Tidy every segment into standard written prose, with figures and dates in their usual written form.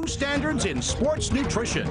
Standards in sports nutrition.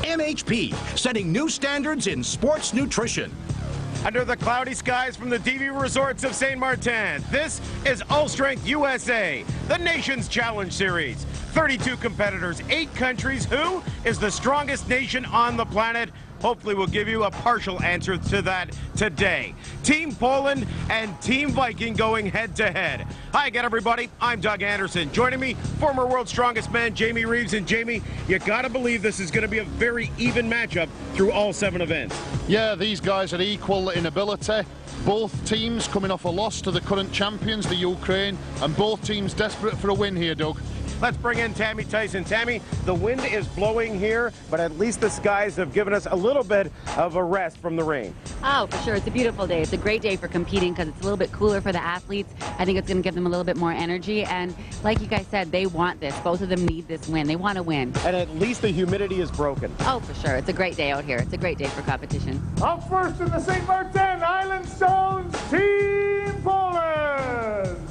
MHP, setting new standards in sports nutrition. Under the cloudy skies from the DV Resorts of St. Martin, this is All Strength USA, the nation's challenge series. 32 competitors, 8 countries. Who is the strongest nation on the planet? Hopefully we'll give you a partial answer to that today. Team Poland and Team Viking going head-to-head. Hi again, everybody. I'm Doug Anderson. Joining me, former World's Strongest Man, Jamie Reeves. And Jamie, you gotta believe this is gonna be a very even matchup through all 7 events. Yeah, these guys are equal in ability. Both teams coming off a loss to the current champions, the Ukraine, and both teams desperate for a win here, Doug. Let's bring in Tammy Tyson. Tammy, the wind is blowing here, but at least the skies have given us a little bit of a rest from the rain. Oh, for sure. It's a beautiful day. It's a great day for competing because it's a little bit cooler for the athletes. I think it's going to give them a little bit more energy. And like you guys said, they want this. Both of them need this win. They want to win. And at least the humidity is broken. Oh, for sure. It's a great day out here. It's a great day for competition. Up first in the St. Martin Island Stones, Team Poland.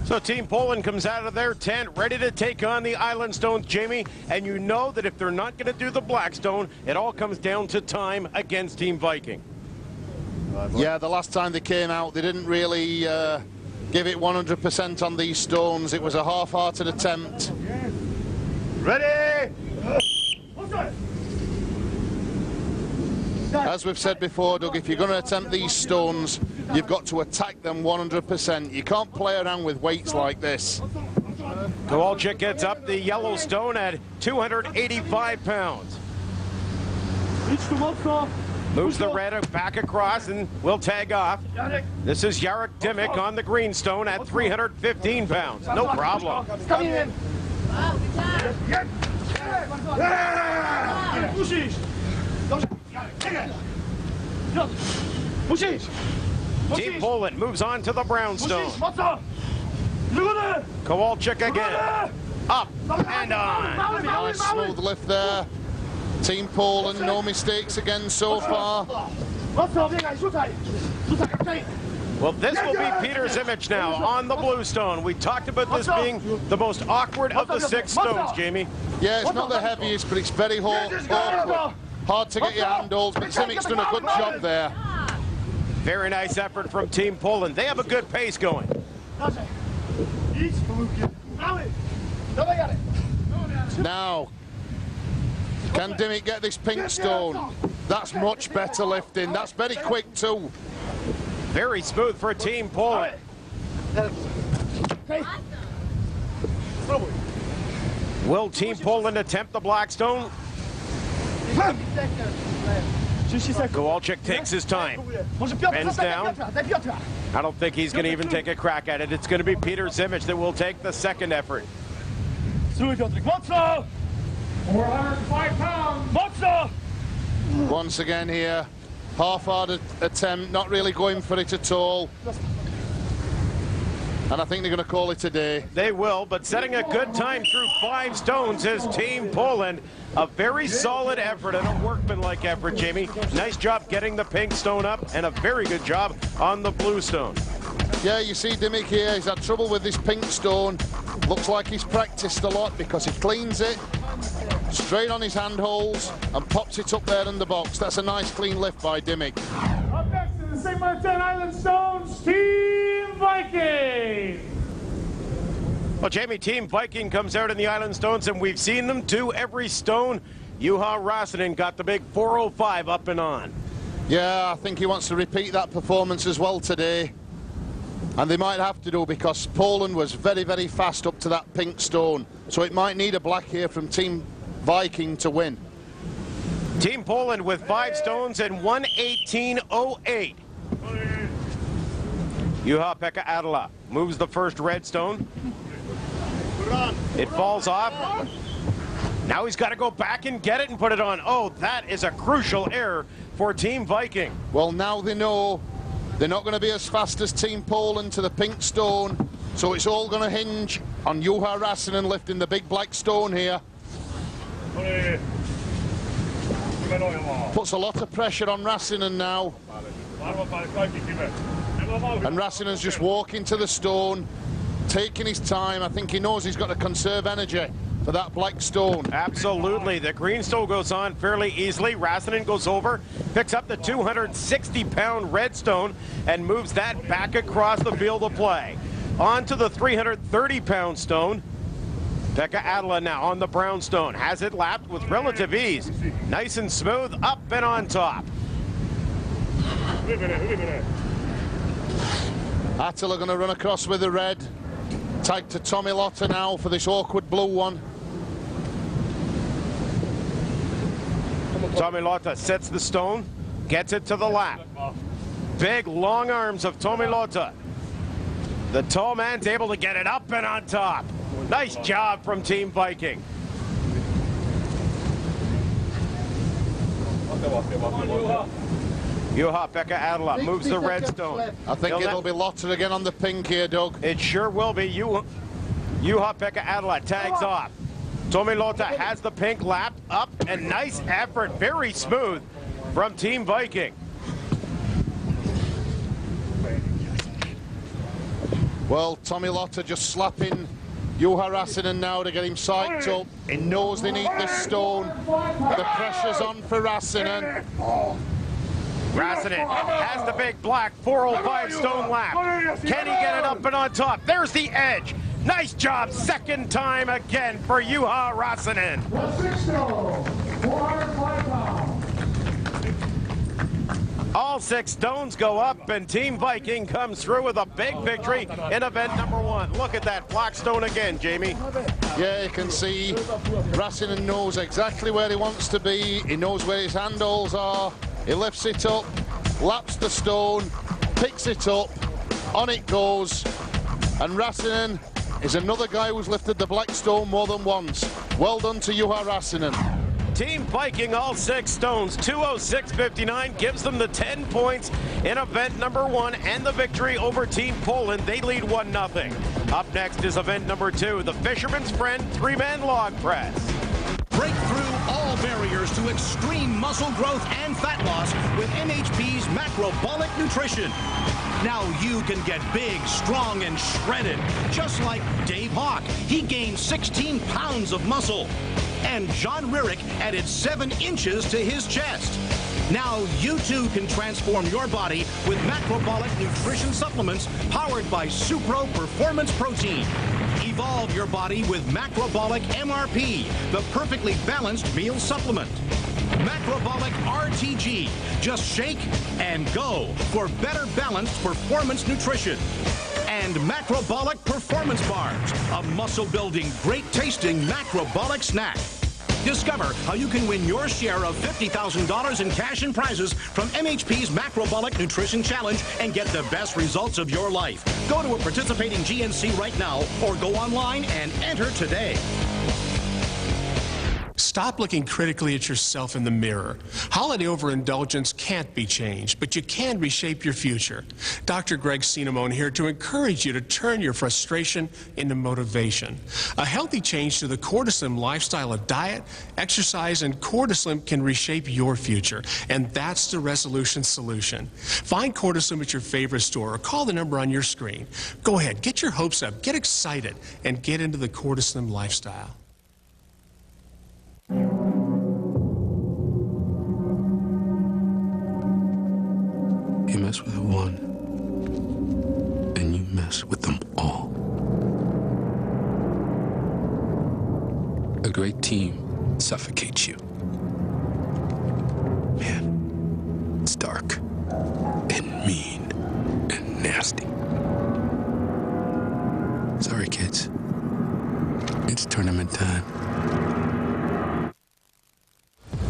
So Team Poland comes out of their tent ready to take on the Island Stones, Jamie, and you know that if they're not going to do the Blackstone, it all comes down to time against Team Viking. Yeah, the last time they came out, they didn't really give it 100% on these stones. It was a half-hearted attempt. Ready? As we've said before, Doug, if you're going to attempt these stones, you've got to attack them 100%. You can't play around with weights like this. Kowalczyk gets up the yellow stone at 285 pounds. Moves the red back across and will tag off. This is Jarek Dimick on the green stone at 315 pounds. No problem. Team Poland moves on to the brownstone. Kowalczyk again. Up and on. Nice smooth lift there. Team Poland, no mistakes again so far. Well, this will be Peter Zimich now on the blue stone. We talked about this being the most awkward of the 6 stones, Jamie. Yeah, it's not the heaviest, but it's very awkward. Hard to get your handles, but Zimich's done a good job there. Very nice effort from Team Poland. They have a good pace going. Now, can Dimick get this pink stone? That's much better lifting. That's very quick too. Very smooth for Team Poland. Will Team Poland attempt the Blackstone? Kowalczyk takes his time. Bends down. I don't think he's going to even take a crack at it. It's going to be Peter Zimich that will take the second effort. 405 pounds. Once again here, half-hearted attempt, not really going for it at all. And I think they're going to call it a day. They will, but setting a good time through 5 stones is Team Poland. A very solid effort and a workmanlike effort, Jamie. Nice job getting the pink stone up and a very good job on the blue stone. Yeah, you see Dimick here, he's had trouble with this pink stone. Looks like he's practiced a lot because he cleans it straight on his handholds and pops it up there in the box. That's a nice clean lift by Dimick. Up next in the St. Martin Island Stones, Team Viking. Well, Jamie, Team Viking comes out in the Island Stones, and we've seen them do every stone. Juha Rasanen got the big 405 up and on. Yeah, I think he wants to repeat that performance as well today. And they might have to do, because Poland was very, very fast up to that pink stone. So it might need a black here from Team Viking to win. Team Poland with 5 stones and 1:18.08. Juha-Pekka Adela moves the first red stone. It falls off. Now he's got to go back and get it and put it on. Oh, that is a crucial error for Team Viking. Well, now they know they're not going to be as fast as Team Poland to the pink stone, so it's all going to hinge on Juha Rassinen lifting the big black stone here. Puts a lot of pressure on Rassinen now. And Rassinen's just walking to the stone, taking his time. I think he knows he's got to conserve energy for that black stone. Absolutely. The green stone goes on fairly easily. Rassinen goes over, picks up the 260-pound red stone, and moves that back across the field of play. On to the 330-pound stone. Pekka Adela now on the brown stone. Has it lapped with relative ease. Nice and smooth, up and on top. Attila going to run across with the red. Tag to Tommy Lotta now for this awkward blue one. Tommy Lotta sets the stone, gets it to the lap. Big long arms of Tommy Lotta. The tall man's able to get it up and on top. Nice job from Team Viking. Juha-Pekka Adela moves the red stone. I think it'll be Lotta again on the pink here, Doug. It sure will be. Juha-Pekka Adela tags off. Tommy Lotta has the pink lap up, and nice effort, very smooth from Team Viking. Well, Tommy Lotta just slapping Juha Rassinen now to get him psyched up. He knows they need this stone. The pressure's on for Rassinen. Rassinen has the big black 405 stone lap. Can he get it up and on top? There's the edge. Nice job, second time again for Juha Rassinen. All 6 stones go up, and Team Viking comes through with a big victory in event number 1. Look at that black stone again, Jamie. Yeah, you can see Rassinen knows exactly where he wants to be. He knows where his handholds are. He lifts it up, laps the stone, picks it up, on it goes. And Rassinen is another guy who's lifted the black stone more than once. Well done to Juha Rassinen. Team Viking, all 6 stones, 206.59, gives them the 10 points in event number 1 and the victory over Team Poland. They lead 1-0. Up next is event number 2, the Fisherman's Friend 3-man log press. Break through all barriers to extreme muscle growth and fat loss with MHP's Macrobolic Nutrition. Now you can get big, strong, and shredded, just like Dave Hawk. He gained 16 pounds of muscle. And John Ririck added 7 inches to his chest. Now you too can transform your body with Macrobolic Nutrition supplements powered by Supro Performance Protein. Evolve your body with Macrobolic MRP, the perfectly balanced meal supplement. Macrobolic RTG. Just shake and go for better balanced performance nutrition. And Macrobolic Performance Bars, a muscle-building, great-tasting Macrobolic snack. Discover how you can win your share of $50,000 in cash and prizes from MHP's Macrobolic Nutrition Challenge and get the best results of your life. Go to a participating GNC right now or go online and enter today. Stop looking critically at yourself in the mirror. Holiday overindulgence can't be changed, but you can reshape your future. Dr. Greg Cinnamone here to encourage you to turn your frustration into motivation. A healthy change to the Cortislim lifestyle of diet, exercise, and Cortislim can reshape your future, and that's the Resolution solution. Find Cortislim at your favorite store or call the number on your screen. Go ahead, get your hopes up, get excited, and get into the Cortislim lifestyle. You mess with one, and you mess with them all. A great team suffocates you. Man, it's dark and mean and nasty. Sorry, kids. It's tournament time.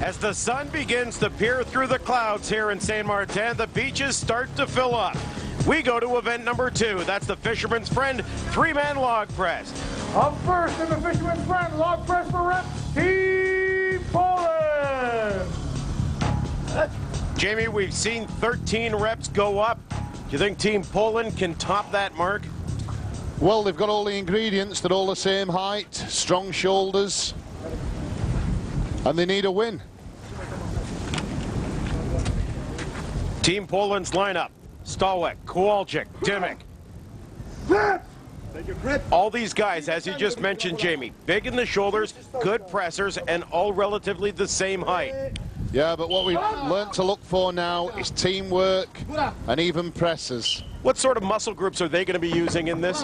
As the sun begins to peer through the clouds here in Saint Martin, the beaches start to fill up. We go to event number 2. That's the Fisherman's Friend 3-man log press. Up first in the Fisherman's Friend log press for rep, Team Poland. Jamie, we've seen 13 reps go up. Do you think Team Poland can top that mark? Well, they've got all the ingredients. They're all the same height, strong shoulders, and they need a win. Team Poland's lineup: Stolwek, Kowalczyk, Dimick. All these guys, as you just mentioned, Jamie, big in the shoulders, good pressers, and all relatively the same height. Yeah, but what we've learned to look for now is teamwork and even pressers. What sort of muscle groups are they going to be using in this?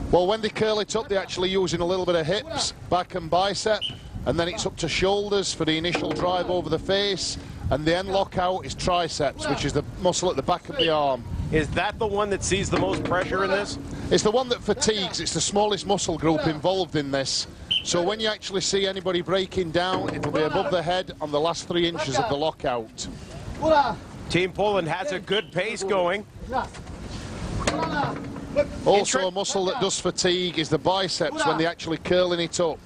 Well, when they curl it up, they're actually using a little bit of hips, back and bicep, and then it's up to shoulders for the initial drive over the face, and the end lockout is triceps, which is the muscle at the back of the arm. Is that the one that sees the most pressure in this? It's the one that fatigues. It's the smallest muscle group involved in this. So when you actually see anybody breaking down, it'll be above the head on the last 3 inches of the lockout. Team Poland has a good pace going. Also, a muscle that does fatigue is the biceps when they're actually curling it up.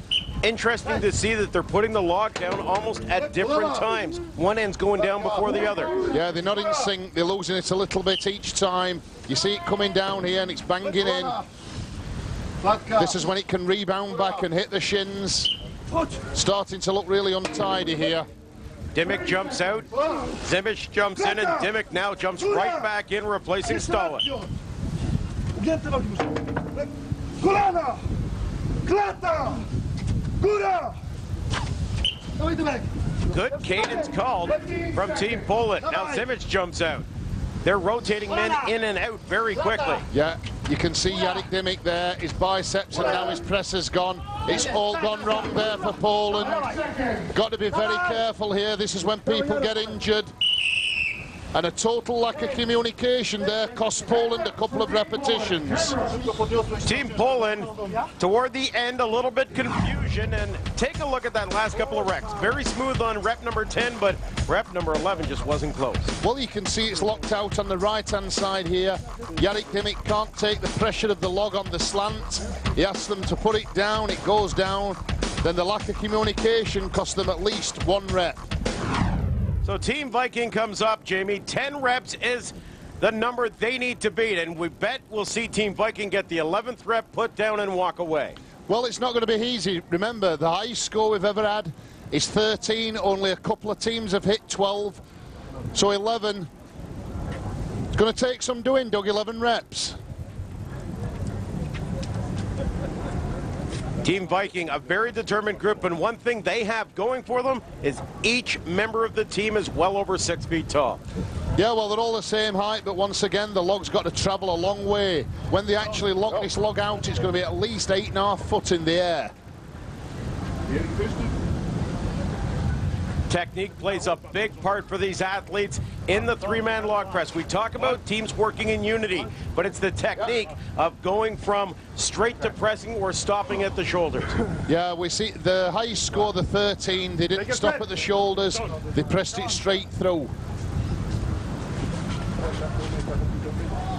Interesting to see that they're putting the log down almost at different times. One end's going down before the other. Yeah, they're not in sync. They're losing it a little bit each time. You see it coming down here and it's banging in. This is when it can rebound back and hit the shins. Starting to look really untidy here. Dimick jumps out, Zimbich jumps in, and Dimick now jumps right back in, replacing Stolwek. Good cadence called from Team Poland. Now Zimbich jumps out. They're rotating men in and out very quickly. Yeah, you can see Yannick Dimick there, his biceps, and now his press has gone. It's all gone wrong there for Poland. Got to be very careful here. This is when people get injured. And a total lack of communication there cost Poland a couple of repetitions. Team Poland, toward the end, a little bit confusion, and take a look at that last couple of reps. Very smooth on rep number 10, but rep number 11 just wasn't close. Well, you can see it's locked out on the right-hand side here. Yannick Dimick can't take the pressure of the log on the slant. He asks them to put it down, it goes down. Then the lack of communication cost them at least 1 rep. So Team Viking comes up, Jamie. 10 reps is the number they need to beat, and we bet we'll see Team Viking get the 11th rep, put down, and walk away. Well, it's not going to be easy. Remember, the highest score we've ever had is 13. Only a couple of teams have hit 12. So 11. It's going to take some doing, Doug, 11 reps. Team Viking, a very determined group, and one thing they have going for them is each member of the team is well over 6 feet tall. Yeah, well, they're all the same height, but once again, the log's got to travel a long way. When they actually lock this log out, it's going to be at least 8.5 foot in the air. Technique plays a big part for these athletes in the 3-man log press. We talk about teams working in unity, but it's the technique of going from straight to pressing or stopping at the shoulders. Yeah, we see the highest score, the 13. They didn't stop at the shoulders. They pressed it straight through.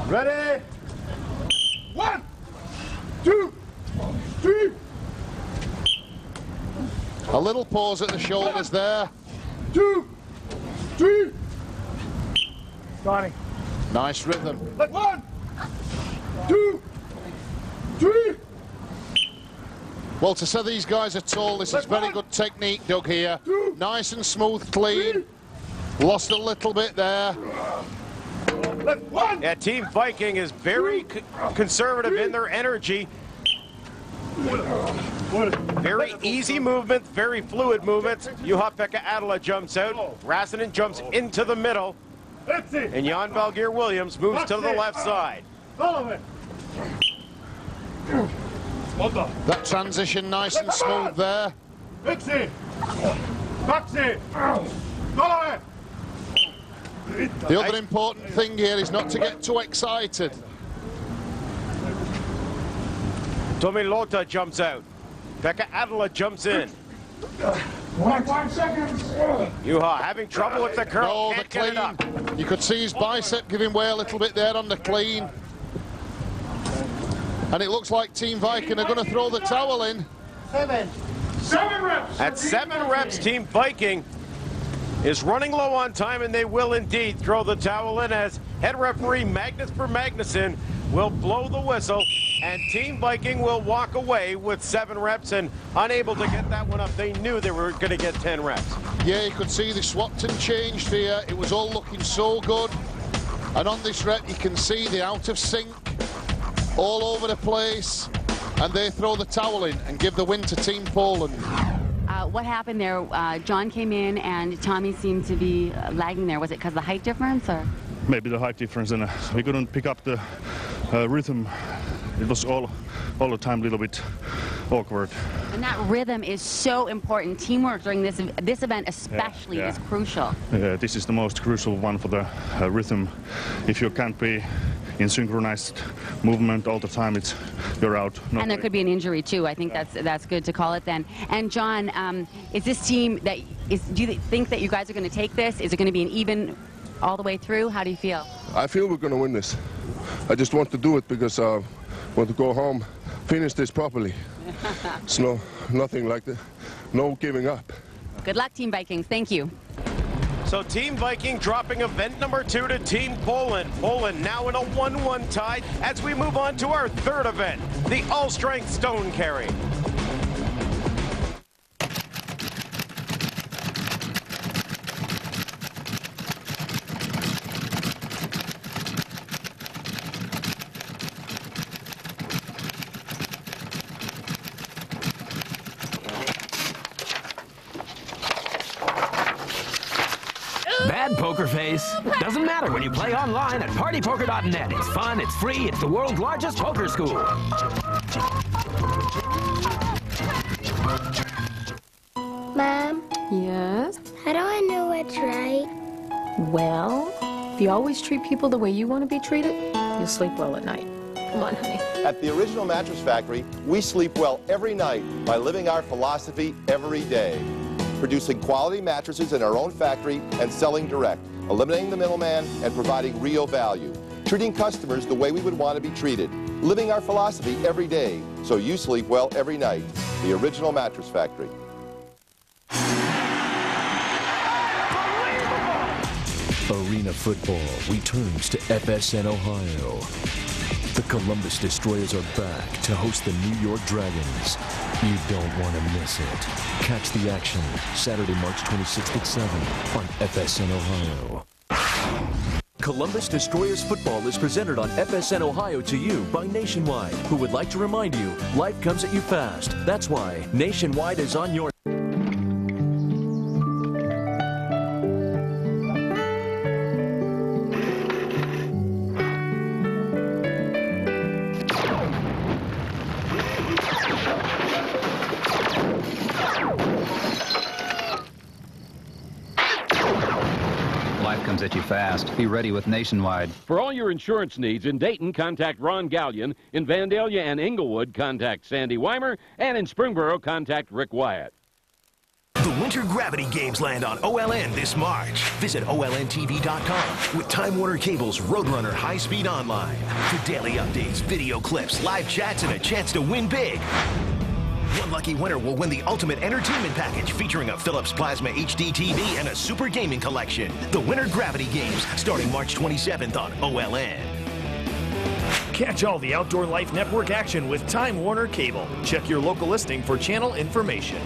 Ready? 1, 2, 3. A little pause at the shoulders there. 2, 3. Starting. Nice rhythm. 1, 2, 3. Well, to say these guys are tall, this is very good technique, Doug, here. Nice and smooth, clean. Lost a little bit there. Yeah, Team Viking is very conservative in their energy. Very easy movement, very fluid movements. Juha-Pekka Adela jumps out. Rasanen jumps into the middle. And Jan Valgeir Williams moves to the left side. That transition nice and smooth there. The other important thing here is not to get too excited. Tommy Lota jumps out. Pekka Adela jumps in. 25 seconds. Juha having trouble with the curl. Oh, the Can't get it up. clean. You could see his bicep giving way a little bit there on the clean. And it looks like Team Viking are going to throw the towel in. 7 reps. At 7 reps, Team Viking is running low on time, and they will indeed throw the towel in as head referee Magnus Magnuson will blow the whistle, and Team Viking will walk away with 7 reps and unable to get that one up. They knew they were going to get 10 reps. Yeah, you could see the Swapton changed here. It was all looking so good. And on this rep, you can see the out of sync all over the place. And they throw the towel in and give the win to Team Poland. What happened there? John came in and Tommy seemed to be lagging there. Was it because of the height difference, or? Maybe the height difference, and we couldn't pick up the rhythm. It was all the time a little bit awkward. And that rhythm is so important. Teamwork during this event especially is crucial. This is the most crucial one for the rhythm. If you can't be in synchronized movement all the time, you're out. And there could be an injury too. I think that's good to call it then. And John, is this team do you think that you guys are going to take this? Is it going to be an even all the way through? How do you feel? I feel we're going to win this. I just want to do it because I want to go home, finish this properly. It's nothing like that. No giving up. Good luck, Team Vikings. Thank you. So Team Viking dropping event number 2 to Team Poland. Poland now in a 1-1 tie as we move on to our 3rd event, the all-strength stone carry. Bad poker face. Doesn't matter when you play online at partypoker.net. It's fun, it's free, it's the world's largest poker school. Mom? Yes? How do I know what's right? Well, if you always treat people the way you want to be treated, you'll sleep well at night. Come on, honey. At the Original Mattress Factory, we sleep well every night by living our philosophy every day. Producing quality mattresses in our own factory and selling direct, eliminating the middleman and providing real value. Treating customers the way we would want to be treated. Living our philosophy every day so you sleep well every night. The Original Mattress Factory. Arena football returns to FSN Ohio. The Columbus Destroyers are back to host the New York Dragons. You don't want to miss it. Catch the action Saturday, March 26th at 7 on FSN Ohio. Columbus Destroyers football is presented on FSN Ohio to you by Nationwide, who would like to remind you, life comes at you fast. That's why Nationwide is on your... Life comes at you fast. Be ready with Nationwide. For all your insurance needs in Dayton, contact Ron Gallion. In Vandalia and Inglewood, contact Sandy Weimer. And in Springboro, contact Rick Wyatt. The Winter Gravity Games land on OLN this March. Visit OLNTV.com with Time Warner Cable's Roadrunner High-Speed Online. For daily updates, video clips, live chats, and a chance to win big. One lucky winner will win the Ultimate Entertainment Package featuring a Philips Plasma HD TV and a Super Gaming Collection. The Winter Gravity Games starting March 27th on OLN. Catch all the Outdoor Life Network action with Time Warner Cable. Check your local listing for channel information.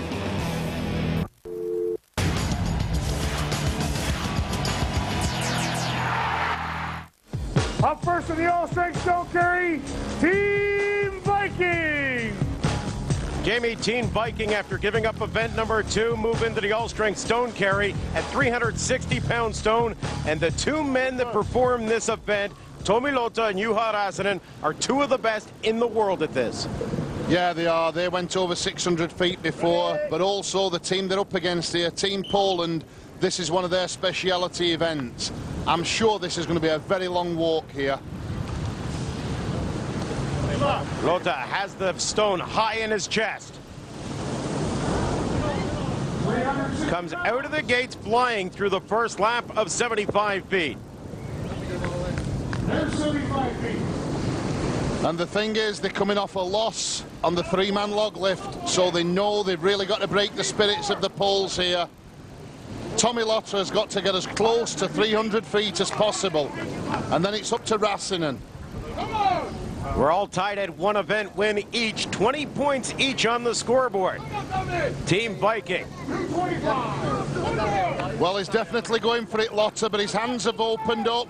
Up first in the all-strength stone carry, Team Viking. Jamie, Team Viking, after giving up event number 2, move into the all-strength stone carry at 360-pound stone. And the 2 men that perform this event, Tommy Lota and Juha Räsänen, are 2 of the best in the world at this. Yeah, they are. They went over 600 feet before, but also the team they're up against here, Team Poland, this is one of their speciality events. I'm sure this is going to be a very long walk here. Lotta has the stone high in his chest. Comes out of the gates flying through the first lap of 75 feet. And the thing is, they're coming off a loss on the three-man log lift, so they know they've really got to break the spirits of the poles here. Tommy Lotta has got to get as close to 300 feet as possible, and then it's up to Rassinen. We're all tied at one event win each, 20 points each on the scoreboard. Team Viking. Well, he's definitely going for it, Lotta, but his hands have opened up.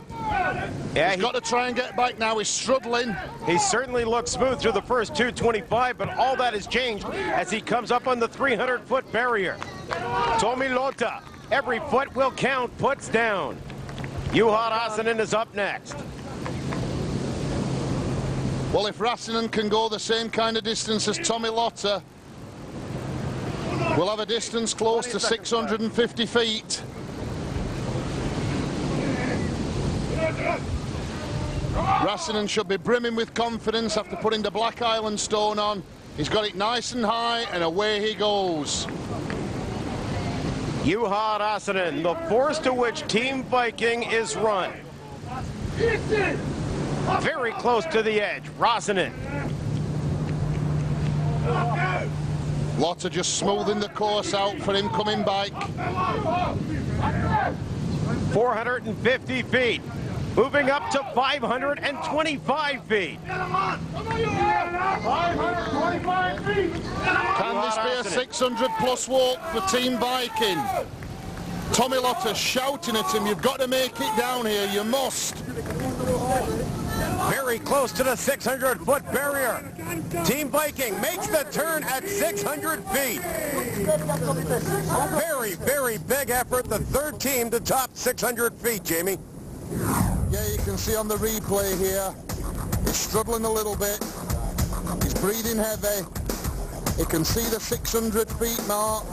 Yeah, he's got to try and get back now. He's struggling. He certainly looked smooth through the first 225, but all that has changed as he comes up on the 300-foot barrier. Tommy Lotta, every foot will count, puts down. Juha Rassinen is up next. Well, if Rassinen can go the same kind of distance as Tommy Lotta, we'll have a distance close to 650 feet. Rassinen should be brimming with confidence after putting the Black Island stone on. He's got it nice and high, and away he goes. Juha Rassinen, the force to which Team Viking is run. Very close to the edge, Rassinen. Lotta just smoothing the course out for him coming back. 450 feet. Moving up to 525 feet. Can this be a 600-plus walk for Team Viking? Tommy Lotta's shouting at him, you've got to make it down here, you must. Very close to the 600-foot barrier. Team Viking makes the turn at 600 feet. Very, very big effort. The third team to top 600 feet, Jamie. Yeah, you can see on the replay here, he's struggling a little bit. He's breathing heavy. He can see the 600 feet mark,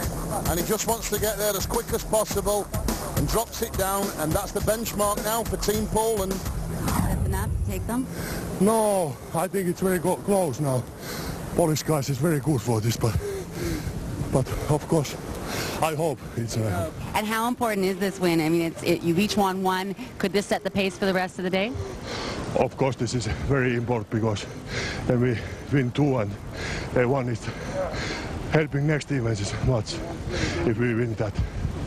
and he just wants to get there as quick as possible and drops it down, and that's the benchmark now for Team Poland. That's enough to take them? No, I think it's very close now. Polish guys is very good for this, but of course, I hope it's... And how important is this win? I mean, you've each won one. Could this set the pace for the rest of the day? Of course, this is very important because then we win two and one is helping next team as much if we win that.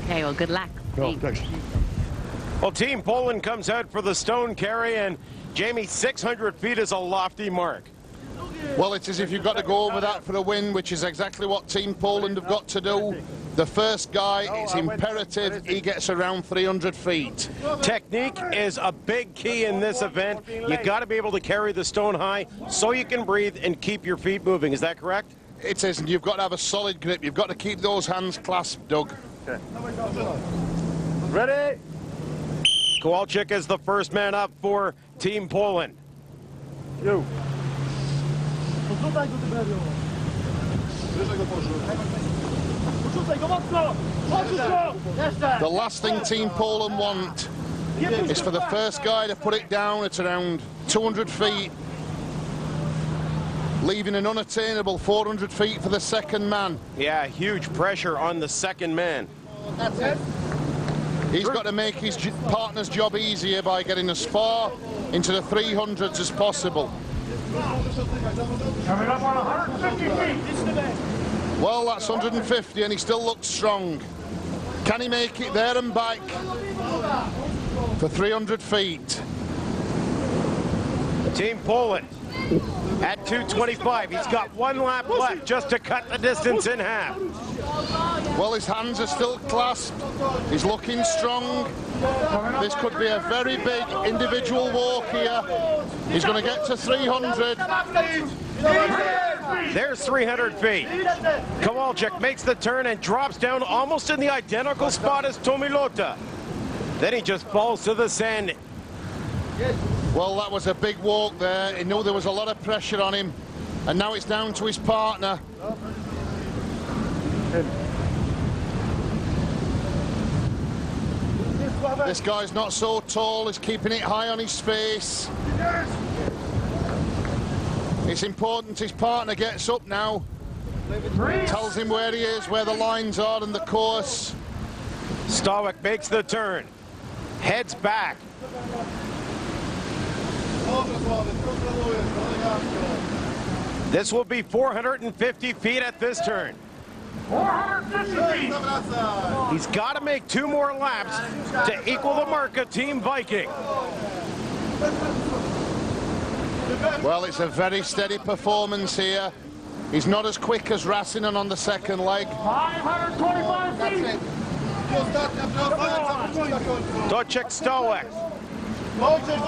Okay, well, good luck. No, thanks. Well, Team Poland comes out for the stone carry, and Jamie, 600 feet is a lofty mark. Well, it's as if you've got to go over that for a win, which is exactly what Team Poland have got to do. The first guy, it's imperative he gets around 300 feet. Technique is a big key in this event. You've got to be able to carry the stone high so you can breathe and keep your feet moving. Is that correct? It is, and you've got to have a solid grip. You've got to keep those hands clasped, Doug. Okay. Ready? Kowalczyk is the first man up for Team Poland. You. The last thing Team Poland want is for the first guy to put it down at around 200 feet, leaving an unattainable 400 feet for the second man. Yeah, huge pressure on the second man. That's it. He's got to make his partner's job easier by getting as far into the 300s as possible. Coming up on 150 feet. Well, that's 150, and he still looks strong. Can he make it there and back for 300 feet? Team Poland at 225. He's got one lap left just to cut the distance in half. Well, his hands are still clasped. He's looking strong. This could be a very big individual walk here. He's going to get to 300. There's 300 feet. Kowalczyk makes the turn and drops down almost in the identical spot as Tommy Lotta. Then he just falls to the sand. Well, that was a big walk there. He knew there was a lot of pressure on him. And now it's down to his partner. This guy's not so tall. He's keeping it high on his face. It's important his partner gets up now, tells him where he is, where the lines are and the course. Stolwick makes the turn, heads back. This will be 450 feet at this turn. 450 feet. He's got to make 2 more laps to equal the mark of Team Viking. Well, it's a very steady performance here. He's not as quick as Rassinen on the second leg. 525 feet. Docek Stolwick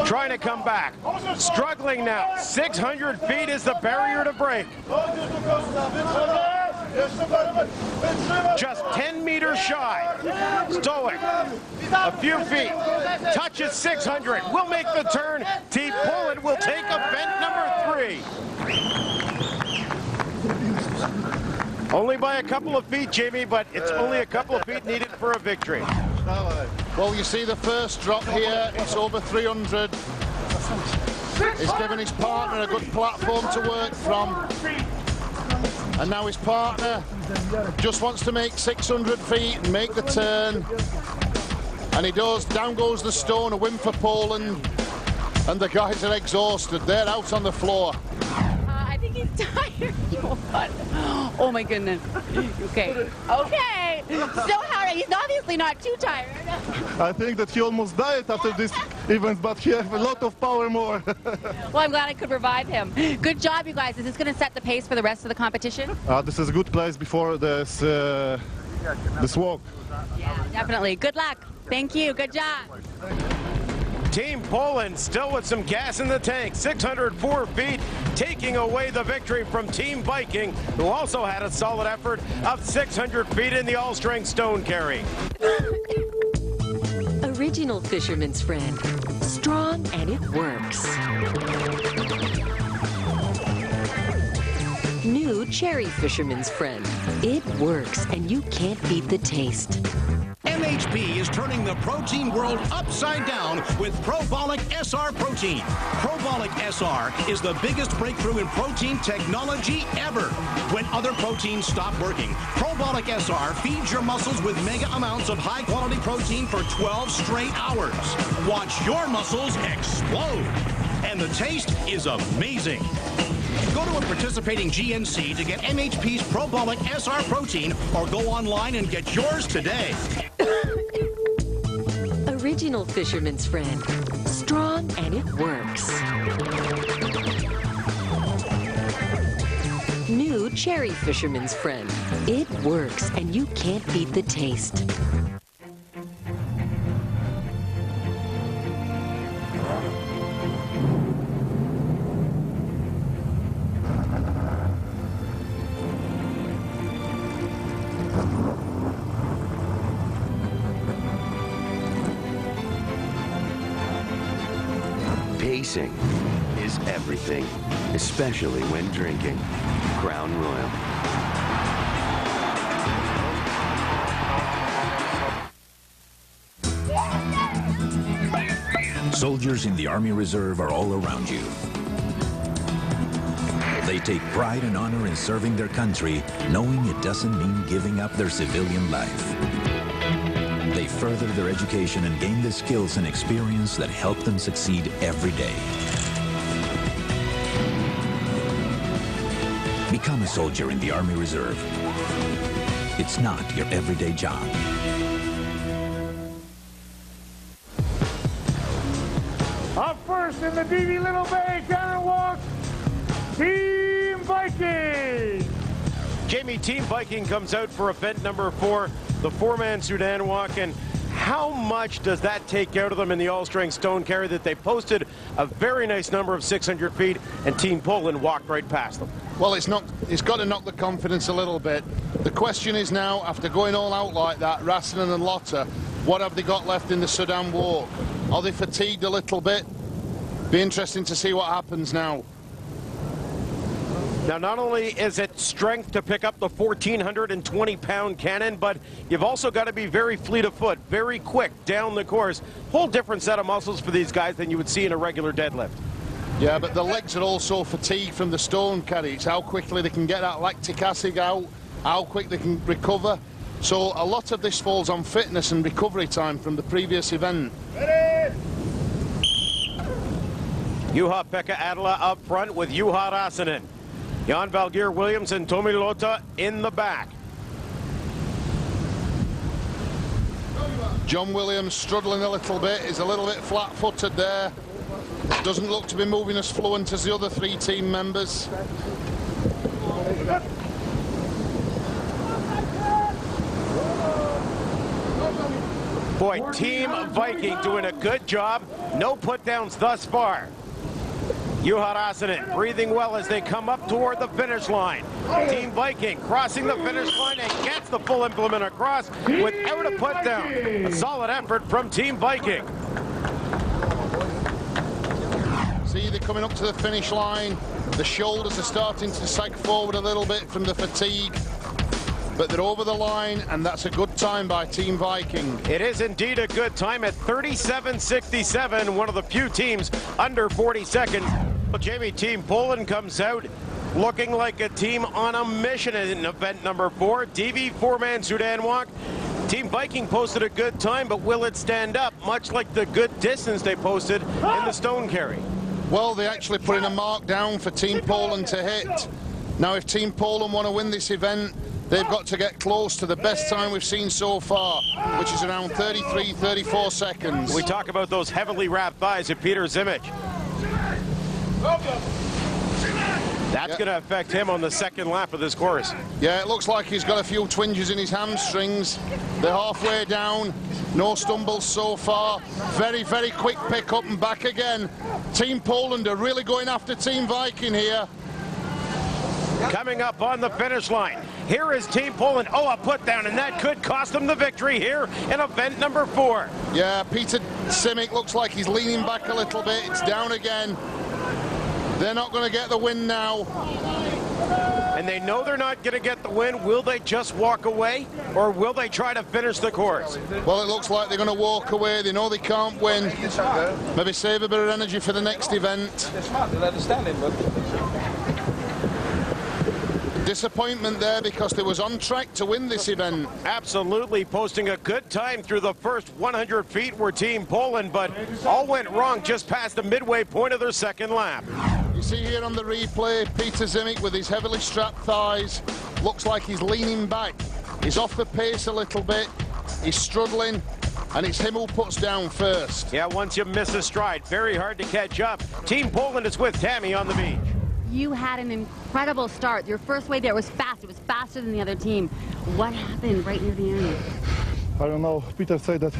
trying to come back. Struggling now. 600 feet is the barrier to break. Just 10 meters shy. Stolwick, a few feet, touches 600, will make the turn. Team Poland will take event number 3. Only by a couple of feet, Jamie, but it's only a couple of feet needed for a victory. Well, you see the first drop here, it's over 300. He's given his partner a good platform to work from. And now his partner just wants to make 600 feet and make the turn. And he does. Down goes the stone, a win for Poland. And the guys are exhausted. They're out on the floor. I think he's tired. Oh my goodness. Okay. Okay. So Howard, he's obviously not too tired. I think that he almost died after this event, but he has a lot of power more. Well, I'm glad I could revive him. Good job, you guys. Is this going to set the pace for the rest of the competition? This is a good place before this walk. Yeah, definitely. Good luck. Thank you. Good job. Team Poland still with some gas in the tank. 604 feet, taking away the victory from Team Viking, who also had a solid effort of 600 feet in the all-strength stone carry. Original Fisherman's Friend. Strong and it works. New Cherry Fisherman's Friend. It works and you can't beat the taste. MHP is turning the protein world upside down with Probolic SR protein. Probolic SR is the biggest breakthrough in protein technology ever. When other proteins stop working, Probolic SR feeds your muscles with mega amounts of high-quality protein for 12 straight hours. Watch your muscles explode. And the taste is amazing. Go to a participating GNC to get MHP's Probolic SR protein or go online and get yours today. Original Fisherman's Friend. Strong and it works. New Cherry Fisherman's Friend. It works and you can't beat the taste. Pacing is everything, especially when drinking. Crown Royal. Soldiers in the Army Reserve are all around you. They take pride and honor in serving their country, knowing it doesn't mean giving up their civilian life. They further their education and gain the skills and experience that help them succeed every day. Become a soldier in the Army Reserve. It's not your everyday job. Up first in the DV Little Bay Cannon Walk, Team Viking. Jamie, Team Viking comes out for event number 4, the 4-man Sudan walk, and how much does that take out of them in the all-strength stone carry that they posted a very nice number of 600 feet and Team Poland walked right past them? Well, it's got to knock the confidence a little bit. The question is now, after going all out like that, Rassinen and Lotte, what have they got left in the Sudan walk? Are they fatigued a little bit? Be interesting to see what happens now. Now, not only is it strength to pick up the 1,420-pound cannon, but you've also got to be very fleet of foot, very quick down the course. Whole different set of muscles for these guys than you would see in a regular deadlift. Yeah, but the legs are also fatigued from the stone carry. It's how quickly they can get that lactic acid out, how quick they can recover. So a lot of this falls on fitness and recovery time from the previous event. Juha-Pekka Adela up front with Juha Rasanen. Jan Valgeir Williams and Tomi Lota in the back. John Williams struggling a little bit. He's a little bit flat-footed there. Doesn't look to be moving as fluent as the other 3 team members. Boy, Team Viking doing a good job. No put-downs thus far. Juha Rasanen breathing well as they come up toward the finish line. Team Viking crossing the finish line and gets the full implement across without a put-down. A solid effort from Team Viking. See, they're coming up to the finish line. The shoulders are starting to sag forward a little bit from the fatigue. But they're over the line, and that's a good time by Team Viking. It is indeed a good time at 37.67, one of the few teams under 40 seconds. Jamie, Team Poland comes out looking like a team on a mission in event number 4, DV 4-man Sudan walk. Team Viking posted a good time, but will it stand up, much like the good distance they posted in the stone carry? Well, they actually put in a mark down for Team Poland to hit. Now, if Team Poland want to win this event, they've got to get close to the best time we've seen so far, which is around 33, 34 seconds. We talk about those heavily wrapped thighs of Peter Zimich. That's going to affect him on the second lap of this course. Yeah, it looks like he's got a few twinges in his hamstrings. They're halfway down. No stumbles so far. Very, very quick pick up and back again. Team Poland are really going after Team Viking here. Coming up on the finish line. Here is Team Poland. Oh, a put down, and that could cost them the victory here in event number 4. Yeah, Peter Simic looks like he's leaning back a little bit. It's down again. They're not going to get the win now. And they know they're not going to get the win. Will they just walk away, or will they try to finish the course? Well, it looks like they're going to walk away. They know they can't win. Maybe save a bit of energy for the next event. Disappointment there because they was on track to win this event. Absolutely, posting a good time through the first 100 feet were Team Poland, but all went wrong just past the midway point of their second lap. You see here on the replay, Peter Zimic with his heavily strapped thighs. Looks like he's leaning back. He's off the pace a little bit. He's struggling, and it's him who puts down first. Yeah, once you miss a stride, very hard to catch up. Team Poland is with Tammy on the beach. You had an incredible start. Your first wave there was fast. It was faster than the other team. What happened right near the end? I don't know. Peter said that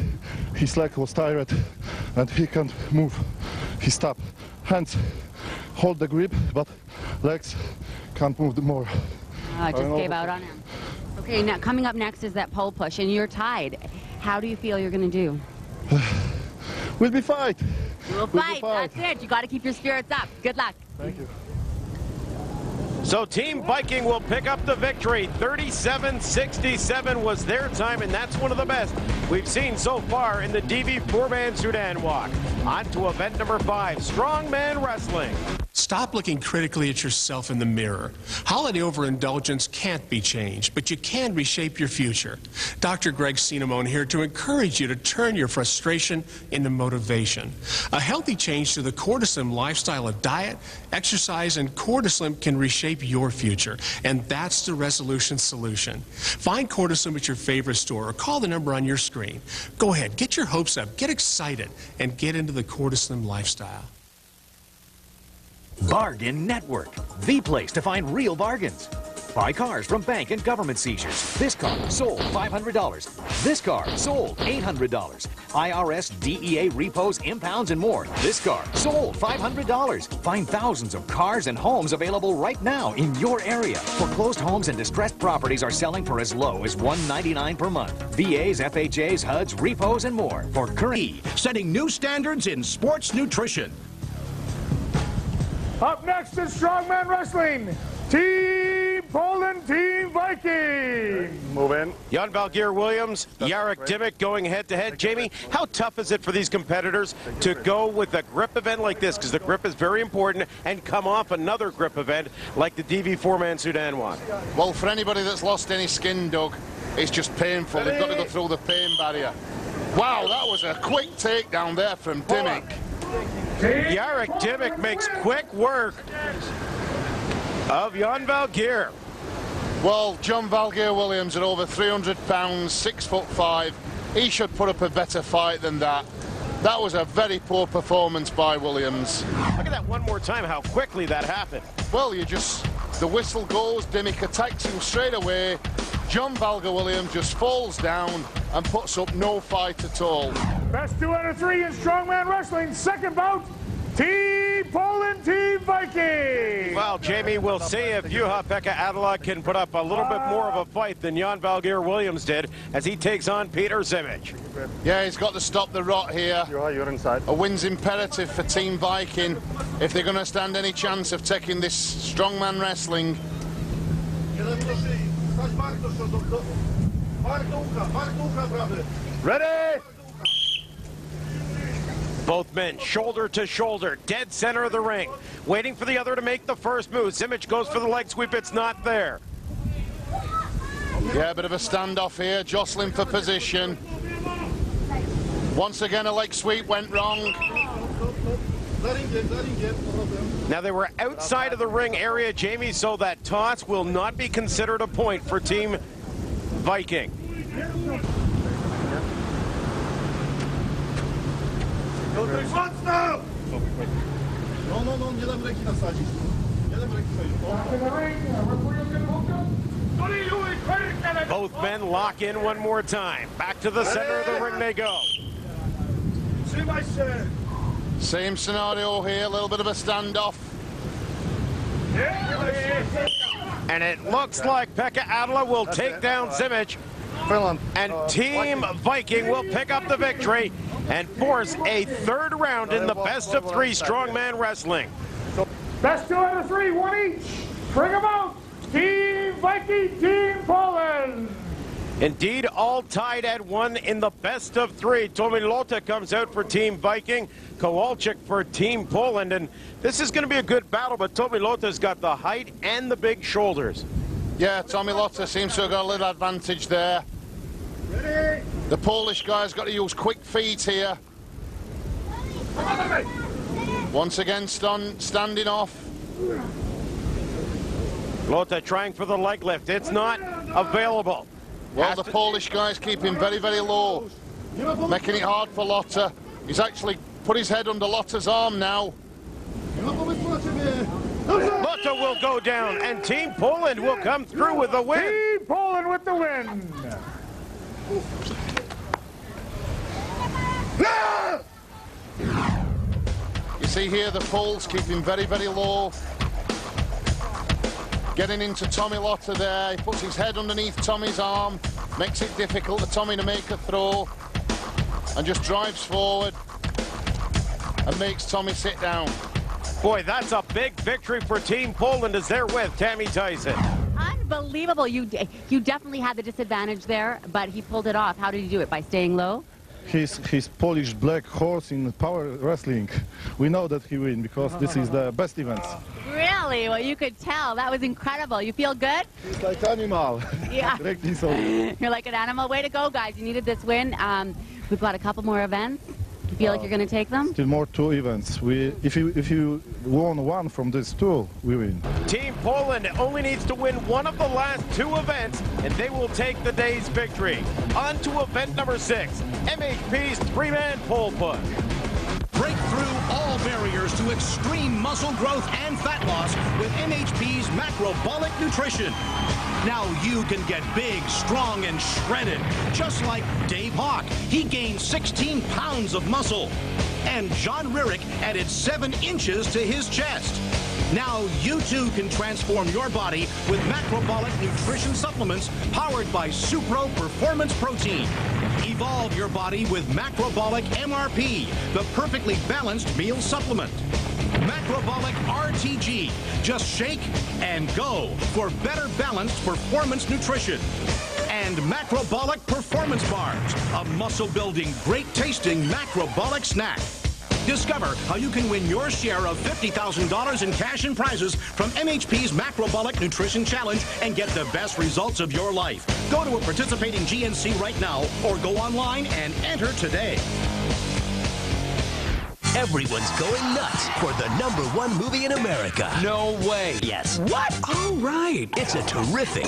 his leg was tired and he can't move his top. Hands hold the grip, but legs can't move more. Just gave out on him. Okay, now coming up next is that pole push, and you're tied. How do you feel you're going to do? We'll be fine. We'll fight. That's it. You got to keep your spirits up. Good luck. Thank you. So Team Viking will pick up the victory. 37.67 was their time, and that's one of the best we've seen so far in the DV 4-man Sudan walk. On to event number 5, strongman wrestling. Stop looking critically at yourself in the mirror. Holiday overindulgence can't be changed, but you can reshape your future. Dr. Greg Cinnamone here to encourage you to turn your frustration into motivation. A healthy change to the Cortislim lifestyle of diet, exercise, and Cortislim can reshape your future, and that's the Resolution solution. Find Cortislim at your favorite store or call the number on your screen. Go ahead, get your hopes up, get excited, and get into the Cortislim lifestyle. Bargain Network, the place to find real bargains. Buy cars from bank and government seizures. This car sold $500. This car sold $800. IRS, DEA, repos, impounds, and more. This car sold $500. Find thousands of cars and homes available right now in your area. Foreclosed homes and distressed properties are selling for as low as $199 per month. VAs, FHAs, HUDs, repos, and more. For current, setting new standards in sports nutrition. Up next is Strongman Wrestling. Team Poland, Team Viking. Viking! Move in. Jan Valgeir Williams, Jarek Dimmick going head-to-head. Jamie, how tough is it for these competitors to go with a grip event like this? Because the grip is very important, and come off another grip event like the DV four-man Sudan one. Well, for anybody that's lost any skin, Doug, it's just painful. They've got to go through the pain barrier. Wow, that was a quick takedown there from Dimmick. Jarek Dimmick makes quick work of Jan Valgeir. Well, John Valgeir Williams at over 300 pounds, 6'5", he should put up a better fight than that. That was a very poor performance by Williams. Look at that one more time, how quickly that happened. Well, the whistle goes, Dimmick attacks him straight away. John Valgeir Williams just falls down and puts up no fight at all. Best 2 out of 3 in strongman wrestling. Second bout, Team Poland, Team Viking. Well, Jamie, we'll see if Juha-Pekka Adela can put up a little bit more of a fight than Jan Valgeir Williams did as he takes on Peter Simic. Yeah, he's got to stop the rot here. You're inside. A win's imperative for Team Viking if they're going to stand any chance of taking this strongman wrestling. Ready? Both men shoulder to shoulder, dead center of the ring, waiting for the other to make the first move. Simic goes for the leg sweep, it's not there. Yeah, a bit of a standoff here, jostling for position. Once again, a leg sweep went wrong. Now they were outside of the ring area, Jamie, so that toss will not be considered a point for Team Viking. Both men lock in one more time. Back to the center of the ring they go. Same scenario here, a little bit of a standoff. And it looks like Pekka Adela will take down Simic. And Team Viking will pick up the victory and force a third round in the best of 3 strongman wrestling. Best 2 out of 3, 1 each. Bring them out. Team Viking, Team Poland. Indeed, all tied at 1 in the best of 3. Tomi Lota comes out for Team Viking, Kowalczyk for Team Poland, and this is going to be a good battle, but Tomi Lota's got the height and the big shoulders. Yeah, Tomi Lota seems to have got a little advantage there. Ready? The Polish guy's got to use quick feet here. Once again, standing off. Lota trying for the leg lift. It's not available. Well, the Polish guy's keeping very, very low, making it hard for Lota. He's actually put his head under Lotta's arm now. Lota will go down, and Team Poland will come through with the win. Team Poland with the win. You see here the Poles keeping very, very low. Getting into Tomi Lota there. He puts his head underneath Tommy's arm, makes it difficult for Tommy to make a throw, and just drives forward and makes Tommy sit down. Boy, that's a big victory for Team Poland as they're with Tammy Tyson. Unbelievable. You definitely had the disadvantage there, but he pulled it off. How did he do it? By staying low? He's Polish black horse in power wrestling. We know that he win because this is the best event. Really? Well, you could tell. That was incredible. You feel good? He's like animal. Yeah. You're like an animal. Way to go, guys. You needed this win. We've got a couple more events. Do you feel like you're going to take them? Still more 2 events. If you won 1 from these 2, we win. Team Poland only needs to win 1 of the last 2 events, and they will take the day's victory. On to event number 6, MHP's 3-man pole push. Break through all barriers to extreme muscle growth and fat loss with MHP's Macrobolic Nutrition. Now you can get big, strong, and shredded, just like Dave Hawk. He gained 16 pounds of muscle. And John Ririck added 7 inches to his chest. Now you too can transform your body with Macrobolic Nutrition supplements powered by Supro Performance Protein. Evolve your body with Macrobolic MRP, the perfectly balanced meal supplement. Macrobolic RTG. Just shake and go for better balanced performance nutrition. And Macrobolic Performance Bars, a muscle-building, great-tasting Macrobolic snack. Discover how you can win your share of $50,000 in cash and prizes from MHP's Macrobolic Nutrition Challenge and get the best results of your life. Go to a participating GNC right now or go online and enter today. Everyone's going nuts for the #1 movie in America. No way. Yes. What? Oh, right. It's a terrific,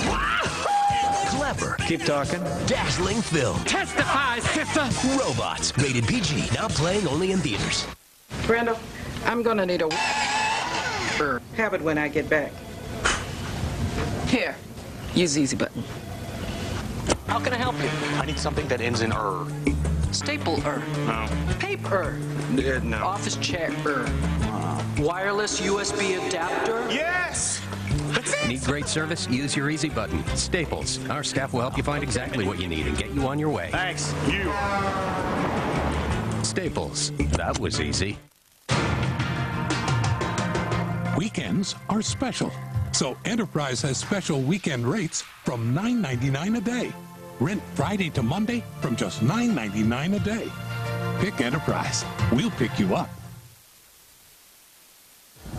clever, Keep talking. dazzling film. Testify, sister. Robots. Rated PG. Now playing only in theaters. Brenda, I'm gonna need a have it when I get back. Here, use Easy Button. How can I help you? I need something that ends in "er." Stapler. No. Paper. No. Office chair. Wireless USB adapter. Yes! Need great service? Use your Easy Button. Staples. Our staff will help you find exactly what you need and get you on your way. Thanks. You. Staples. That was easy. Weekends are special. So Enterprise has special weekend rates from $9.99 a day. Rent Friday to Monday from just $9.99 a day. Pick Enterprise. We'll pick you up.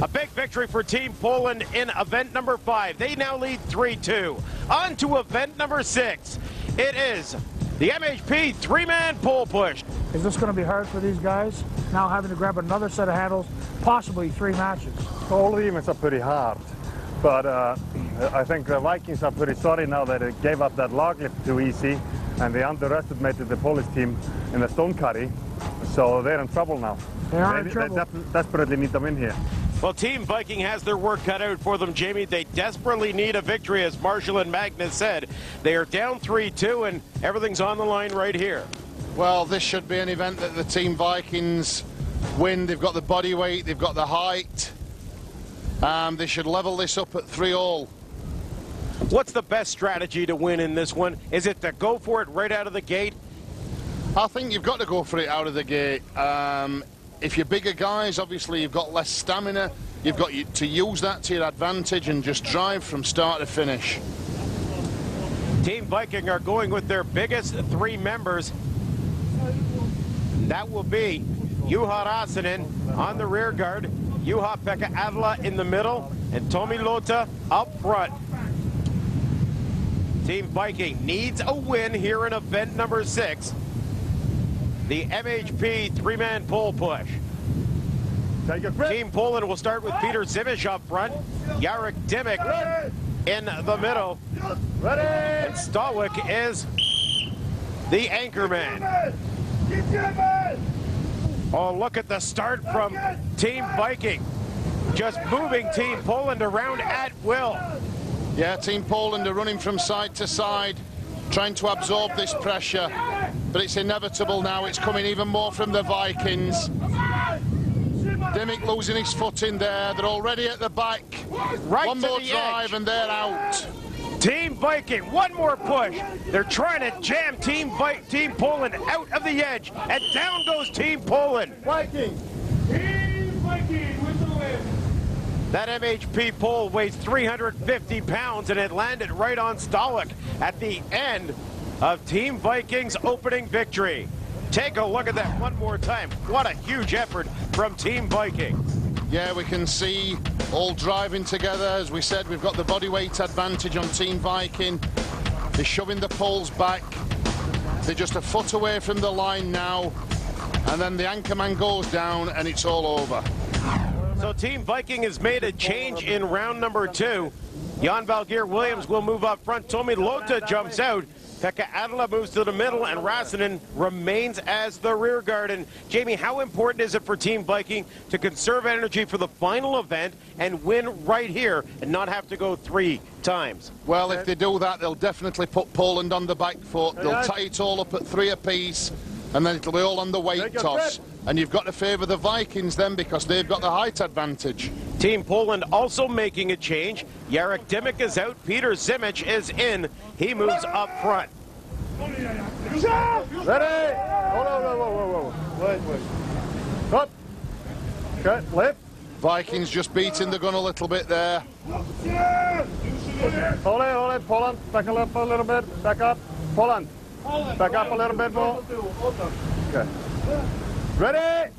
A big victory for Team Poland in event number 5. They now lead 3-2. On to event number 6. It is the MHP 3-man pole push. Is this going to be hard for these guys? Now having to grab another set of handles, possibly 3 matches. All the events are pretty hard. But I think the Vikings are pretty sorry now that they gave up that log lift too easy, and they underestimated the Polish team in the stone carry. So they're in trouble now. They desperately need to win here. Well, Team Viking has their work cut out for them, Jamie. They desperately need a victory, as Marshall and Magnus said. They are down 3-2, and everything's on the line right here. Well, this should be an event that the Team Vikings win. They've got the body weight, they've got the height. They should level this up at 3-all. What's the best strategy to win in this one? Is it to go for it right out of the gate? I think you've got to go for it out of the gate. If you're bigger guys, obviously you've got less stamina. You've got to use that to your advantage and just drive from start to finish. Team Viking are going with their biggest 3 members. That will be Juha Räsänen on the rear guard, Juha-Pekka Adla in the middle, and Tommy Lota up front. Team Viking needs a win here in event number 6. The MHP 3-man pole push. Team Poland will start with Peter Zimich up front, Jarek Dimmick in the middle, and Stawik is the anchorman. Oh, look at the start from Team Viking. Just moving Team Poland around at will. Yeah, Team Poland are running from side to side, trying to absorb this pressure. But it's inevitable now. It's coming even more from the Vikings. Dimmick losing his foot in there. They're already at the back. Right one more drive edge. And they're out. Team Viking, one more push. They're trying to jam Team Poland out of the edge. And down goes Team Poland. Viking. Team Viking with the win. That MHP pole weighs 350 pounds, and it landed right on Stawik at the end of Team Viking's opening victory. Take a look at that one more time. What a huge effort from Team Viking. Yeah, we can see all driving together. As we said, we've got the body weight advantage on Team Viking. They're shoving the poles back. They're just a foot away from the line now. And then the anchorman goes down and it's all over. So Team Viking has made a change in round number 2. Jan Valgeir Williams will move up front. Tommy Lota jumps out. Pekka Adla moves to the middle, and Räsänen remains as the rear guard. And Jamie, how important is it for Team Viking to conserve energy for the final event and win right here and not have to go 3 times? Well, if they do that, they'll definitely put Poland on the back foot. They'll tie it all up at 3 apiece, and then it'll be all on the weight toss. And you've got to favour the Vikings then because they've got the height advantage. Team Poland also making a change. Jarek Dimmick is out. Peter Zimich is in. He moves up front. Ready? Whoa. Wait. Up. Okay, left. Vikings just beating the gun a little bit there. Hold it, Poland. Back up a little bit. Back up. Poland. Back up a little bit more. Okay. Ready?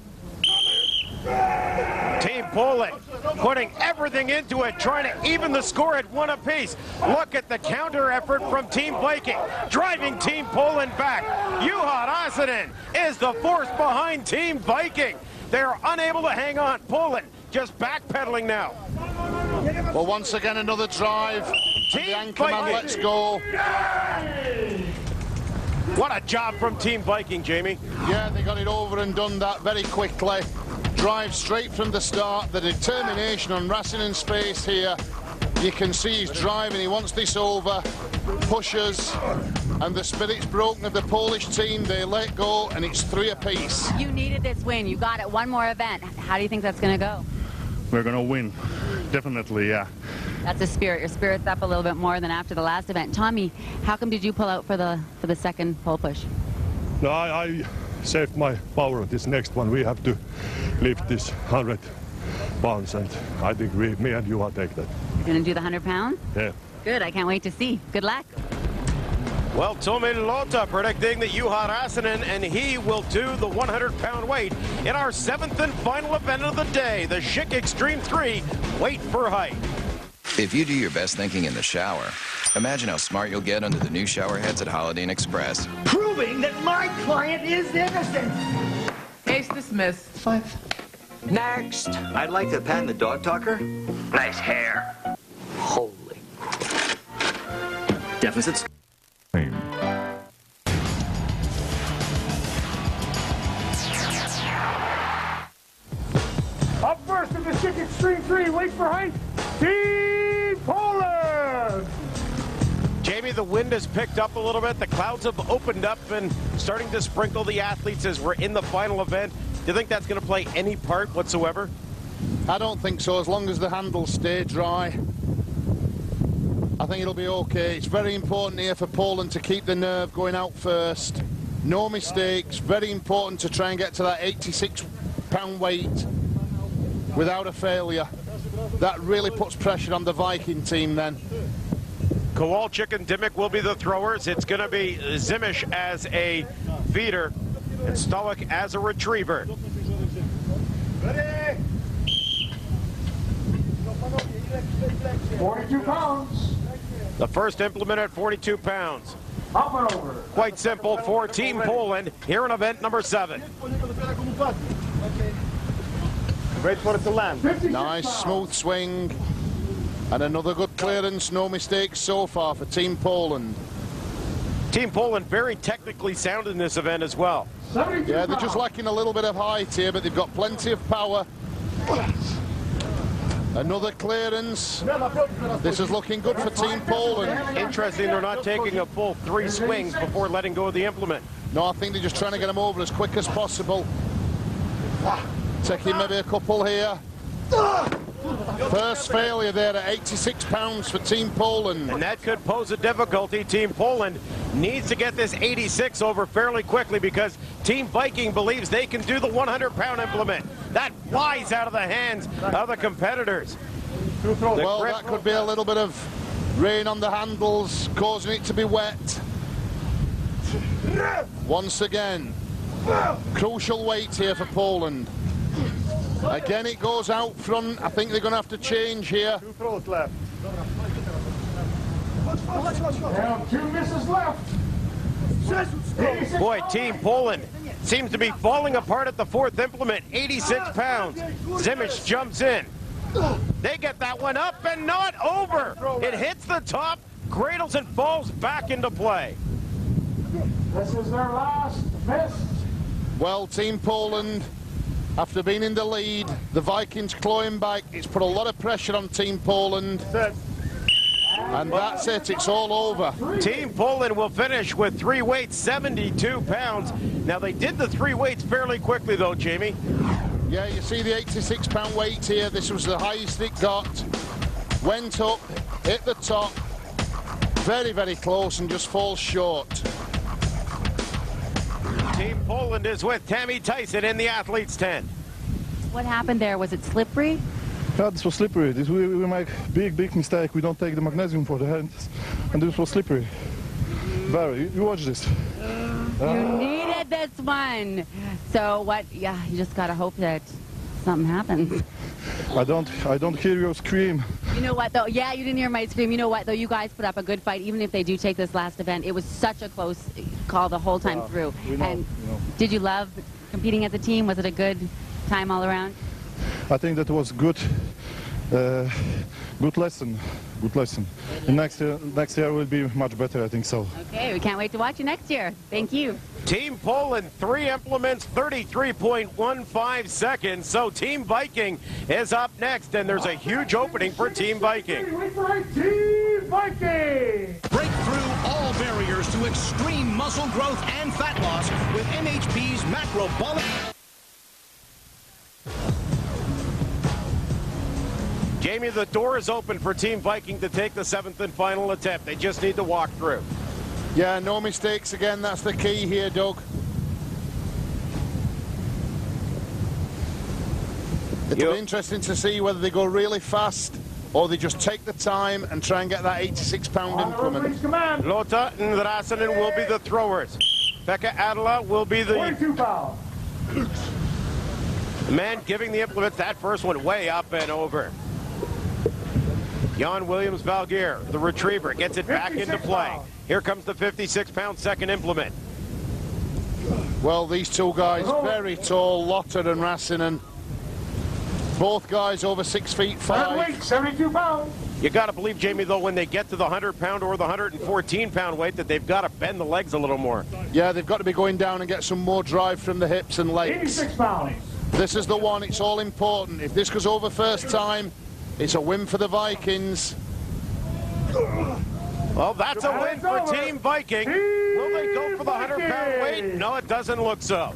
Team Poland putting everything into it, trying to even the score at 1 apiece. Look at the counter effort from Team Viking, driving Team Poland back. Juha Räsänen is the force behind Team Viking. They're unable to hang on. Poland just backpedaling now. Well, once again, another drive. Team the anchorman lets go. What a job from Team Viking, Jamie. Yeah, they got it over and done that very quickly. Drive straight from the start. The determination on Räsänen's face here. You can see he's driving. He wants this over. Pushes. And the spirit's broken of the Polish team. They let go, and it's 3 apiece. You needed this win. You got it. One more event. How do you think that's going to go? We're going to win. Definitely, yeah. That's the spirit. Your spirit's up a little bit more than after the last event. Tommy, how come did you pull out for the second pole push? No, I saved my power on this next one. We have to lift this 100 pounds, and I think me and you will take that. You're going to do the 100 pounds? Yeah. Good. I can't wait to see. Good luck. Well, Tomi Lota predicting that Juha Räsänen and he will do the 100-pound weight in our 7th and final event of the day, the Schick Extreme 3 weight for height. If you do your best thinking in the shower, imagine how smart you'll get under the new shower heads at Holiday Inn Express. Proving that my client is innocent. Case dismissed. 5. Next. I'd like to patent the dog talker. Nice hair. Holy. Deficits. Up first in the Schick Extreme 3 weight for height, Team Poland! Jamie, the wind has picked up a little bit. The clouds have opened up and starting to sprinkle the athletes as we're in the final event. Do you think that's going to play any part whatsoever? I don't think so, as long as the handles stay dry. I think it'll be okay. It's very important here for Poland to keep the nerve going out first. No mistakes. Very important to try and get to that 86-pound weight without a failure. That really puts pressure on the Viking team then. Kowalczyk and Dymock will be the throwers. It's going to be Zimisch as a feeder and Stolik as a retriever. Ready? 42 pounds. The first implement at 42 pounds. Up and over. Quite simple for Team Poland here in event number 7. Wait for it to land. Nice smooth swing. And another good clearance. No mistakes so far for Team Poland. Team Poland very technically sound in this event as well. Yeah, they're just lacking a little bit of height here, but they've got plenty of power. Another clearance. This is looking good for Team Poland. Interesting, they're not taking a full 3 swings before letting go of the implement. No, I think they're just trying to get them over as quick as possible. Taking maybe a couple here. First failure there at 86 pounds for Team Poland. And that could pose a difficulty. Team Poland needs to get this 86 over fairly quickly because Team Viking believes they can do the 100-pound implement. That flies out of the hands of the competitors. Well, that could be a little bit of rain on the handles, causing it to be wet. Once again, crucial weight here for Poland. Again, it goes out front. I think they're going to have to change here. 2 throws left. And 2 misses left. Boy, Team Poland seems to be falling apart at the 4th implement. 86 pounds. Zimisch jumps in. They get that one up and not over. It hits the top, cradles and falls back into play. This is their last miss. Well, Team Poland, after being in the lead, the Vikings clawing back. It's put a lot of pressure on Team Poland. And that's it, it's all over. Team Poland will finish with 3 weights, 72 pounds. Now, they did the 3 weights fairly quickly, though, Jamie. Yeah, you see the 86-pound weight here. This was the highest it got. Went up, hit the top. Very, very close and just falls short. Team Poland is with Tammy Tyson in the athletes' tent. What happened there? Was it slippery? Yeah, this was slippery. We make big mistake. We don't take the magnesium for the hands, and this was slippery. Very. You watch this. You needed this one. So what? Yeah, you just gotta hope that something happens. I don't hear you scream. You know what though? Yeah, you didn't hear my scream. You know what though? You guys put up a good fight, even if they do take this last event. It was such a close call the whole time through. And did you love competing as a team? Was it a good time all around? I think that was good lesson. Good lesson. And next year will be much better, I think so. Okay, we can't wait to watch you next year. Thank you. Team Poland, 3 implements, 33.15 seconds. So Team Viking is up next, and there's a huge opening for Team Viking. Team Viking! Break through all barriers to extreme muscle growth and fat loss with MHP's macrobolic. Jamie, the door is open for Team Viking to take the 7th and final attempt. They just need to walk through. Yeah, no mistakes again. That's the key here, Doug. It'll be interesting to see whether they go really fast or they just take the time and try and get that 86-pound implement. Lotta and Rasanen will be the throwers. Pekka Adela will be the 42 pounds. man giving the implements. That first one way up and over. Jan Williams Valgeir, the retriever, gets it back into play. Here comes the 56-pound second implement. Well, these two guys, very tall, Lotta and Rassinen. Both guys over 6'5". Weight, 72 pounds. You got to believe, Jamie, though, when they get to the 100-pound or the 114-pound weight, that they've got to bend the legs a little more. Yeah, they've got to be going down and get some more drive from the hips and legs. 86 pounds. This is the one. It's all important. If this goes over first time, it's a win for the Vikings. Well, that's a win for Team Viking. Will they go for the 100-pound weight? No, it doesn't look so.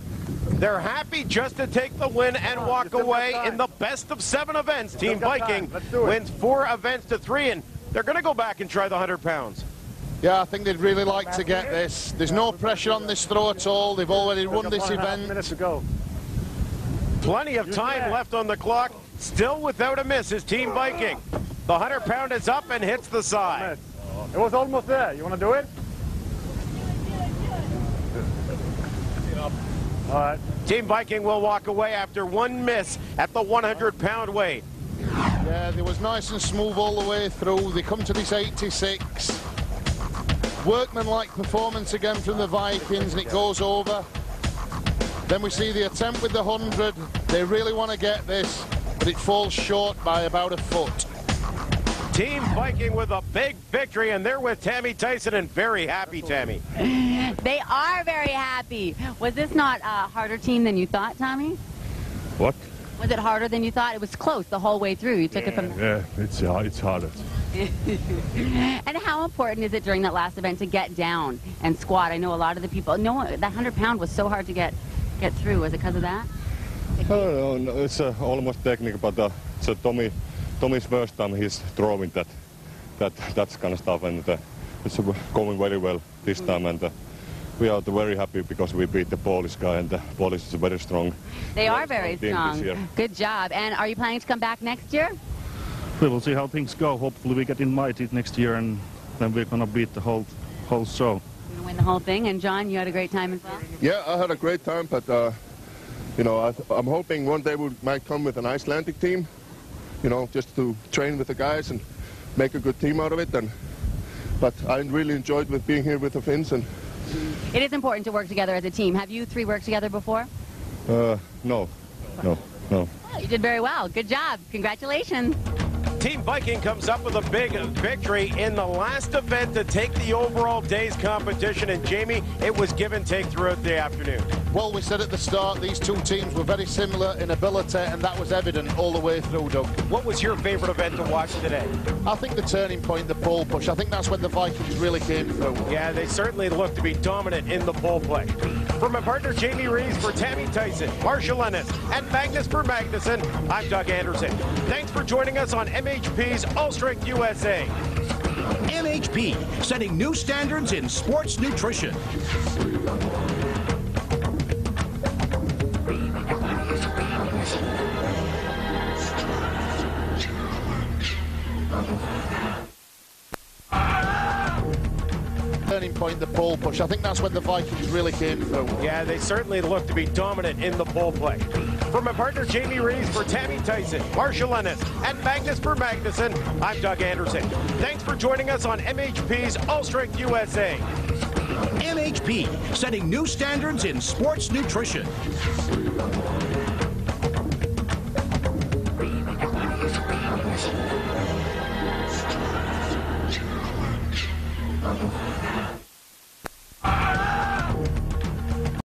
They're happy just to take the win and walk away in the best of 7 events. Team Viking wins 4 events to 3, and they're going to go back and try the 100 pounds. Yeah, I think they'd really like to get this. There's no pressure on this throw at all. They've already won this event. Minutes ago. Plenty of time left on the clock. Still without a miss is Team Viking. The 100-pound is up and hits the side. It was almost there. You want to do it? All right. Team Viking will walk away after 1 miss at the 100-pound weight. Yeah, they was nice and smooth all the way through. They come to this 86. Workmanlike performance again from the Vikings, and it goes over. Then we see the attempt with the 100. They really want to get this, but it falls short by about a foot. Team Viking with a big victory, and they're with Tammy Tyson, and very happy, Tammy. They are very happy. Was this not a harder team than you thought, Tommy? What? Was it harder than you thought? It was close the whole way through. You took it from... Yeah, it's harder. And how important is it during that last event to get down and squat? I know a lot of the people... No, that 100-pound was so hard to get through. Was it because of that? No, it's almost technical, but so Tommy's first time he's throwing that kind of stuff, and it's going very well this time, and we are very happy because we beat the Polish guy, and the Polish is very strong. They are very strong. Good job. And are you planning to come back next year? We will see how things go. Hopefully we get invited next year, and then we're going to beat the whole show. You're going to win the whole thing. And John, you had a great time as well? Yeah, I had a great time, but you know, I'm hoping one day we might come with an Icelandic team, you know, just to train with the guys and make a good team out of it. But I really enjoyed being here with the Finns. And it is important to work together as a team. Have you 3 worked together before? No. Oh, you did very well. Good job. Congratulations. Team Viking comes up with a big victory in the last event to take the overall day's competition. And Jamie, it was give and take throughout the afternoon. Well, we said at the start, these two teams were very similar in ability, and that was evident all the way through, Doug. What was your favorite event to watch today? I think the turning point, the pole push. I think that's when the Vikings really came through. Yeah, they certainly looked to be dominant in the pole play. For my partner Jamie Reeves, for Tammy Tyson, Marshall Ennis, and Magnus for Magnuson, I'm Doug Anderson. Thanks for joining us on MHP's All Strength USA. MHP, setting new standards in sports nutrition. turning point, the pole push. I think that's when the Vikings really came through. Yeah, they certainly look to be dominant in the pole play. For my partner Jamie Reeves, for Tammy Tyson, Marshall Ennis, and Magnus for Magnuson, I'm Doug Anderson. Thanks for joining us on MHP's All Strength USA. MHP, setting new standards in sports nutrition. Oh.